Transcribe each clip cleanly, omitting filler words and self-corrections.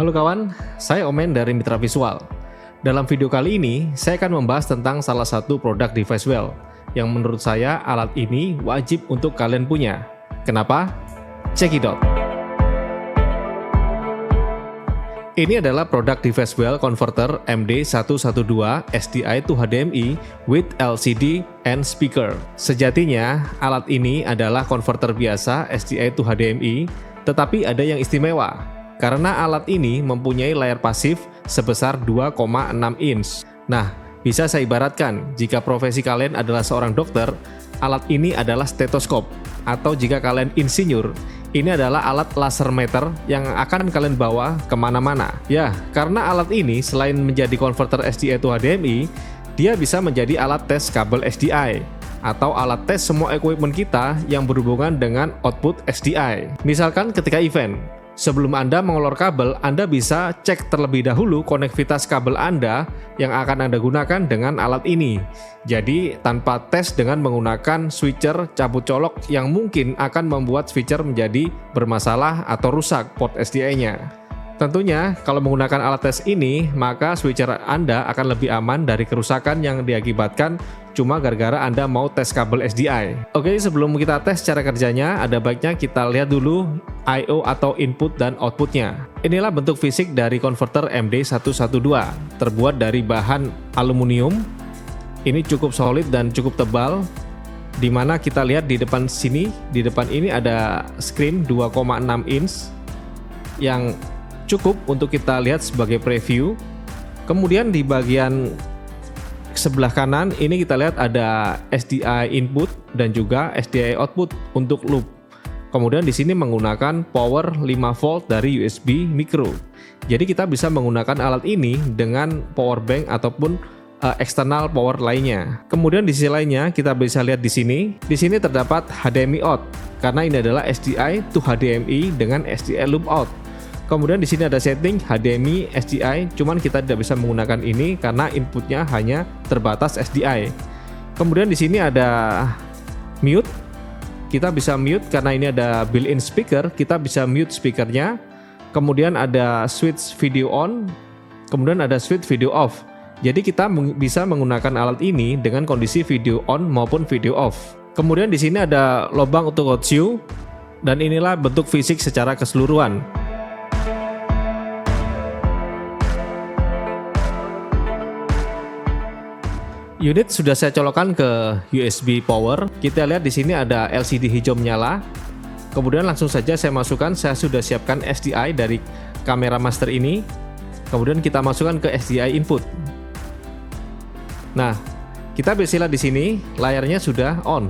Halo kawan, saya Omen dari Mitra Visual. Dalam video kali ini, saya akan membahas tentang salah satu produk Devicewell yang menurut saya alat ini wajib untuk kalian punya. Kenapa? Check it out. Ini adalah produk Devicewell Converter MD112 SDI to HDMI with LCD and speaker. Sejatinya, alat ini adalah konverter biasa SDI to HDMI, tetapi ada yang istimewa. Karena alat ini mempunyai layar pasif sebesar 2,6 inch. Nah, bisa saya ibaratkan, jika profesi kalian adalah seorang dokter, alat ini adalah stetoskop. Atau jika kalian insinyur, ini adalah alat laser meter yang akan kalian bawa kemana-mana. Ya, karena alat ini selain menjadi konverter SDI to HDMI, dia bisa menjadi alat tes kabel SDI atau alat tes semua equipment kita yang berhubungan dengan output SDI. Misalkan ketika event, sebelum Anda mengelor kabel, Anda bisa cek terlebih dahulu konektivitas kabel Anda yang akan Anda gunakan dengan alat ini. Jadi, tanpa tes dengan menggunakan switcher cabut colok yang mungkin akan membuat switcher menjadi bermasalah atau rusak port SDI-nya. Tentunya, kalau menggunakan alat tes ini, maka switcher Anda akan lebih aman dari kerusakan yang diakibatkan cuma gara-gara Anda mau tes kabel SDI. Oke, sebelum kita tes cara kerjanya, ada baiknya kita lihat dulu I/O atau input dan outputnya. Inilah bentuk fisik dari konverter MD112, terbuat dari bahan aluminium. Ini cukup solid dan cukup tebal, dimana kita lihat di depan sini, di depan ini ada screen 2,6 inch yang cukup untuk kita lihat sebagai preview. Kemudian di bagian sebelah kanan ini kita lihat ada SDI input dan juga SDI output untuk loop. Kemudian di sini menggunakan power 5 volt dari USB micro. Jadi kita bisa menggunakan alat ini dengan power bank ataupun eksternal power lainnya. Kemudian di sisi lainnya kita bisa lihat di sini. Di sini terdapat HDMI out karena ini adalah SDI to HDMI dengan SDI loop out. Kemudian di sini ada setting HDMI SDI, cuman kita tidak bisa menggunakan ini karena inputnya hanya terbatas SDI. Kemudian di sini ada mute, kita bisa mute karena ini ada built-in speaker, kita bisa mute speakernya. Kemudian ada switch video on, kemudian ada switch video off. Jadi kita bisa menggunakan alat ini dengan kondisi video on maupun video off. Kemudian di sini ada lubang untuk hot shoe, dan inilah bentuk fisik secara keseluruhan. Unit sudah saya colokkan ke USB power. Kita lihat di sini ada LCD hijau menyala. Kemudian langsung saja saya masukkan, saya sudah siapkan SDI dari kamera master ini. Kemudian kita masukkan ke SDI input. Nah, kita bisa lihat di sini layarnya sudah on.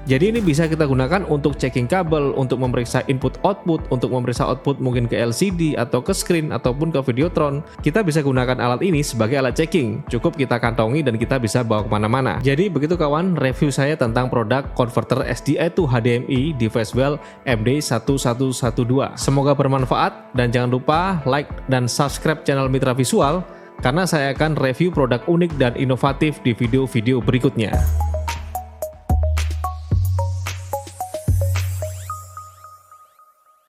Jadi ini bisa kita gunakan untuk checking kabel, untuk memeriksa input-output, untuk memeriksa output mungkin ke LCD atau ke screen ataupun ke Videotron. Kita bisa gunakan alat ini sebagai alat checking. Cukup kita kantongi dan kita bisa bawa kemana-mana. Jadi begitu kawan, review saya tentang produk converter SDI to HDMI Devicewell MD1112. Semoga bermanfaat dan jangan lupa like dan subscribe channel Mitra Visual karena saya akan review produk unik dan inovatif di video-video berikutnya.